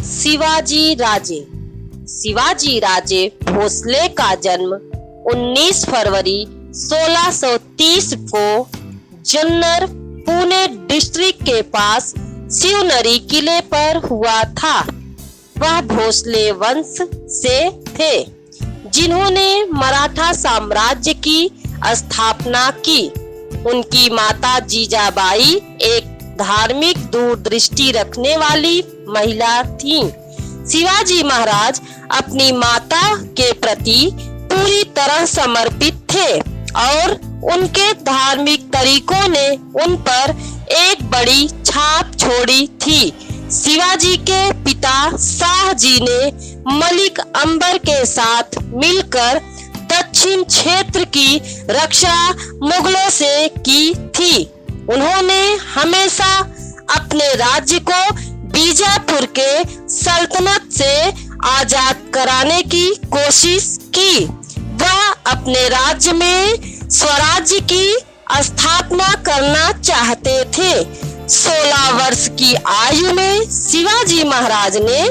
शिवाजी राजे। शिवाजी राजे भोसले का जन्म 19 फरवरी 1630 को जन्नर पुणे डिस्ट्रिक्ट के पास शिवनरी किले पर हुआ था। वह भोसले वंश से थे जिन्होंने मराठा साम्राज्य की स्थापना की। उनकी माता जीजाबाई एक धार्मिक दूरदृष्टि रखने वाली महिला थीं। शिवाजी महाराज अपनी माता के प्रति पूरी तरह समर्पित थे और उनके धार्मिक तरीकों ने उन पर एक बड़ी छाप छोड़ी थी। शिवाजी के पिता शाह जी ने मलिक अंबर के साथ मिलकर दक्षिण क्षेत्र की रक्षा मुगलों से की थी। उन्होंने हमेशा अपने राज्य को बीजापुर के सल्तनत से आजाद कराने की कोशिश की। वह अपने राज्य में स्वराज्य की स्थापना करना चाहते थे। 16 वर्ष की आयु में शिवाजी महाराज ने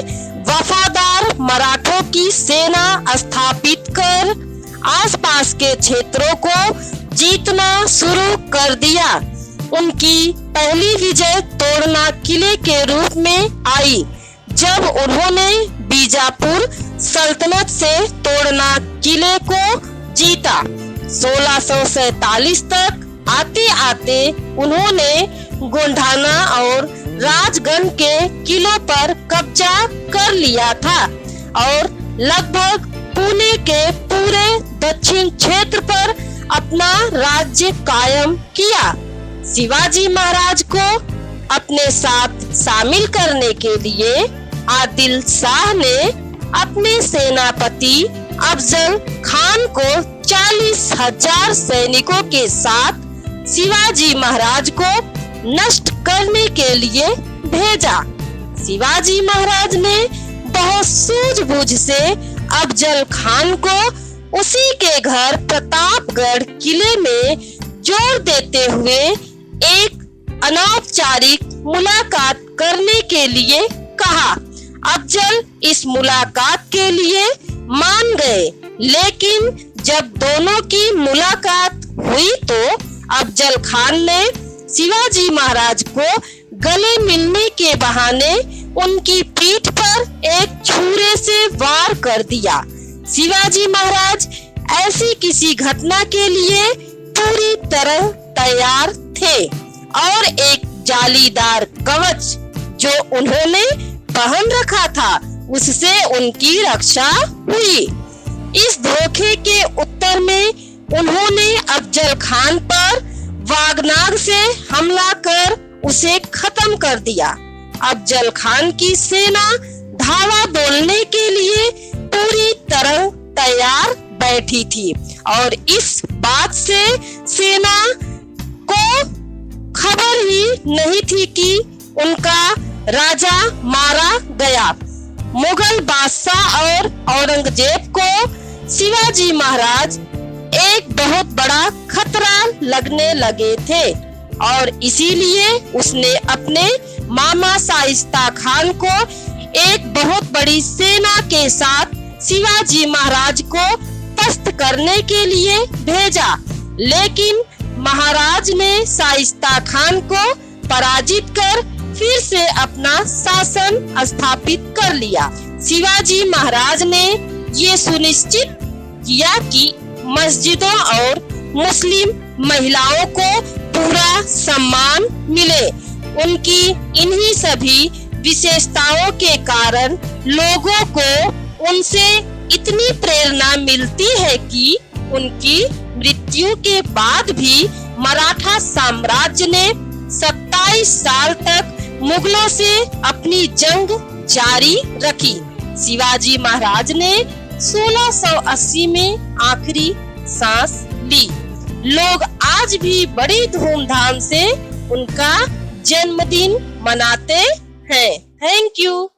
वफादार मराठों की सेना स्थापित कर आसपास के क्षेत्रों को जीतना शुरू कर दिया। उनकी पहली विजय तोड़ना किले के रूप में आई जब उन्होंने बीजापुर सल्तनत से तोड़ना किले को जीता। 1647 तक आते आते उन्होंने गोंढाना और राजगढ़ के किलों पर कब्जा कर लिया था और लगभग पुणे के पूरे दक्षिण क्षेत्र पर अपना राज्य कायम किया। शिवाजी महाराज को अपने साथ शामिल करने के लिए आदिल शाह ने अपने सेनापति अफजल खान को 40,000 सैनिकों के साथ शिवाजी महाराज को नष्ट करने के लिए भेजा। शिवाजी महाराज ने बहुत सूझबूझ से अफजल खान को उसी के घर प्रतापगढ़ किले में जोड़ देते हुए एक अनौपचारिक मुलाकात करने के लिए कहा। अफजल इस मुलाकात के लिए मान गए, लेकिन जब दोनों की मुलाकात हुई तो अफजल खान ने शिवाजी महाराज को गले मिलने के बहाने उनकी पीठ पर एक छुरे से वार कर दिया। शिवाजी महाराज ऐसी किसी घटना के लिए पूरी तरह तैयार थे और एक जालीदार कवच जो उन्होंने पहन रखा था उससे उनकी रक्षा हुई। इस धोखे के उत्तर में उन्होंने अफजल खान पर वागनाग से हमला कर उसे खत्म कर दिया। अफजल खान की सेना धावा बोलने के लिए पूरी तरह तैयार बैठी थी और इस बात से सेना को खबर ही नहीं थी कि उनका राजा मारा गया। मुगल बादशाह और औरंगजेब को शिवाजी महाराज एक बहुत बड़ा खतरा लगने लगे थे और इसीलिए उसने अपने मामा शाइस्ता खान को एक बहुत बड़ी सेना के साथ शिवाजी महाराज को पस्त करने के लिए भेजा, लेकिन महाराज ने शाइस्ता खान को पराजित कर फिर से अपना शासन स्थापित कर लिया। शिवाजी महाराज ने ये सुनिश्चित किया कि मस्जिदों और मुस्लिम महिलाओं को पूरा सम्मान मिले। उनकी इन्हीं सभी विशेषताओं के कारण लोगों को उनसे इतनी प्रेरणा मिलती है कि उनकी मृत्यु के बाद भी मराठा साम्राज्य ने 27 साल तक मुगलों से अपनी जंग जारी रखी। शिवाजी महाराज ने 1680 में आखिरी सांस ली। लोग आज भी बड़ी धूमधाम से उनका जन्मदिन मनाते हैं। Thank you.